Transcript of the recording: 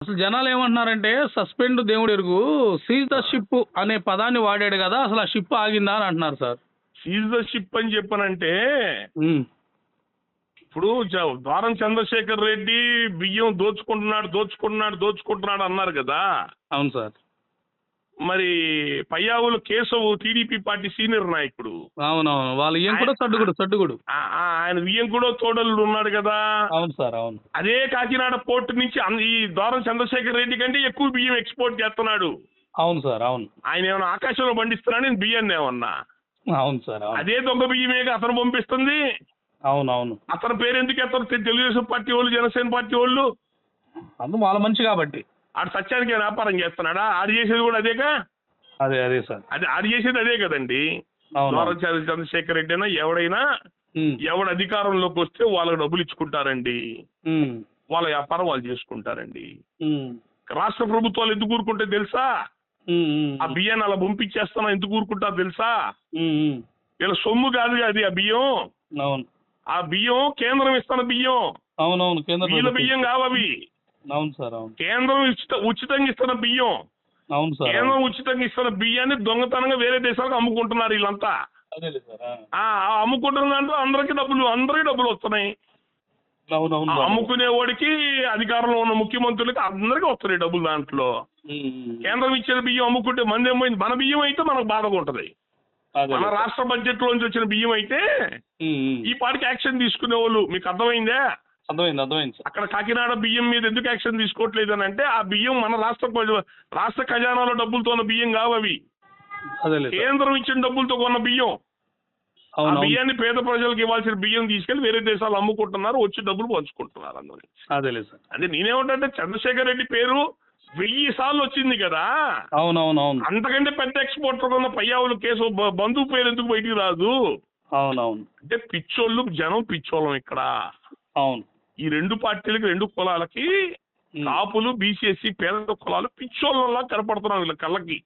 అసలు జనాలు ఏమంటున్నారంటే సస్పెండ్ దేవుడెరుగు సీజ్ ద షిప్ అనే పదాన్ని వాడాడు కదా! అసలు ఆ షిప్ ఆగిందా అని అంటున్నారు సార్. సీజ్ ద షిప్ అని చెప్పనంటే హ్మ్. ఇప్పుడు ద్వారం చంద్రశేఖర్ రెడ్డి బియ్యం దోచుకుంటున్నాడు అన్నారు కదా. అవును సార్. మరి Payyavula Keshav TDP party senior నాయకుడు. అవునవును. వాళ్ళ ఈయన కూడా సడ్డుగుడు. ఆయన బియ్యం కూడా తోడలుడు ఉన్నాడు కదా. అవును సార్. అవును. అదే కాకినాడ పోర్టు నుంచి ఈ ద్వారం చంద్రశేఖర్ రెడ్డి కంటే ఎక్కువ బియ్యం ఎక్స్పోర్ట్ చేస్తున్నాడు. అవును సార్. అవును. ఆయన ఏమైనా ఆకాశంలో పండిస్తున్నాడు, నేను బియ్యాన్ని ఏమన్నా. అవును సార్. అవును. అదే దొంగ బియ్యమేగా అతను పంపిస్తుంది. అవునవును. అతని పేరు ఎందుకు ఎత్తారు తెలుగుదేశం పార్టీ వాళ్ళు, జనసేన పార్టీ వాళ్ళు? అందుకు వాళ్ళ మనిషి కాబట్టి. ఆడు సత్యానికి వ్యాపారం చేస్తున్నాడా? ఆడు చేసేది కూడా అదేగా. అదే సార్. ఆడు చేసేది అదే కదండి. ద్వారం చంద్రశేఖర్ రెడ్డి అయినా ఎవడైనా ఎవడు అధికారంలోకి వస్తే వాళ్ళకి డబ్బులు ఇచ్చుకుంటారండి. వాళ్ళ వ్యాపారం వాళ్ళు చేసుకుంటారండి. రాష్ట్ర ప్రభుత్వాలు ఎందుకు ఊరుకుంటే తెలుసా? ఆ బియ్యాన్ని అలా పంపించేస్తున్నా ఎందుకు ఊరుకుంటారు తెలుసా? వీళ్ళ సొమ్ము కాదు అది. ఆ బియ్యం, అవును, ఆ బియ్యం కేంద్రం ఇస్తున్న బియ్యం. అవునవును. వీళ్ళ బియ్యం కావవి. అవును సార్. అవును. కేంద్రం ఉచితంగా ఇస్తున్న బియ్యం. అవును సార్. కేంద్రం ఉచితంగా ఇస్తున్న బియ్యాన్ని దొంగతనంగా వేరే దేశాలకు అమ్ముకుంటున్నారు వీళ్ళంతా. అమ్ముకుంటున్న దాంట్లో అందరికీ డబ్బులు వస్తున్నాయి. అమ్ముకునే వాడికి, అధికారంలో ఉన్న ముఖ్యమంత్రులకి అందరికీ వస్తున్నాయి డబ్బులు దాంట్లో. కేంద్రం ఇచ్చిన బియ్యం అమ్ముకుంటే మంది ఏమైంది? మన బియ్యం అయితే మనకు బాధగా ఉంటది. మన రాష్ట్ర బడ్జెట్ లోంచి వచ్చిన బియ్యం అయితే ఈ పాటికి యాక్షన్ తీసుకునే వాళ్ళు. మీకు అర్థమైందా? అర్థమైంది. అక్కడ కాకినాడ బియ్యం మీద ఎందుకు యాక్షన్ తీసుకోవట్లేదు అని అంటే, ఆ బియ్యం మన రాష్ట్ర ఖజానాలో డబ్బులతో ఉన్న బియ్యం కావు అవి. కేంద్రం ఇచ్చిన డబ్బులతో కొన్న బియ్యం. ఆ బియ్యాన్ని పేద ప్రజలకు ఇవ్వాల్సిన బియ్యం తీసుకెళ్లి వేరే దేశాలు అమ్ముకుంటున్నారు, వచ్చి డబ్బులు పంచుకుంటున్నారు అందరూ. అదే నేనేమంటే, చంద్రశేఖర్ రెడ్డి పేరు 1000 సార్లు వచ్చింది కదా. అవునవునవును. అంతకంటే పెద్ద ఎక్స్పోర్టర్ ఉన్న పయ్యావుల కేసు బంధువు పేరు ఎందుకు బయటికి రాదు? అవునవును. అంటే పిచ్చోళ్ళు, జనం పిచ్చోళ్ళం ఇక్కడ. అవును. ఈ రెండు పార్టీలకి, రెండు కులాలకి, కాపులు, బీసీఎస్సీ పేద కులాలు పిచ్చోళ్ళలా కనపడుతున్నాం వీళ్ళ కళ్ళకి.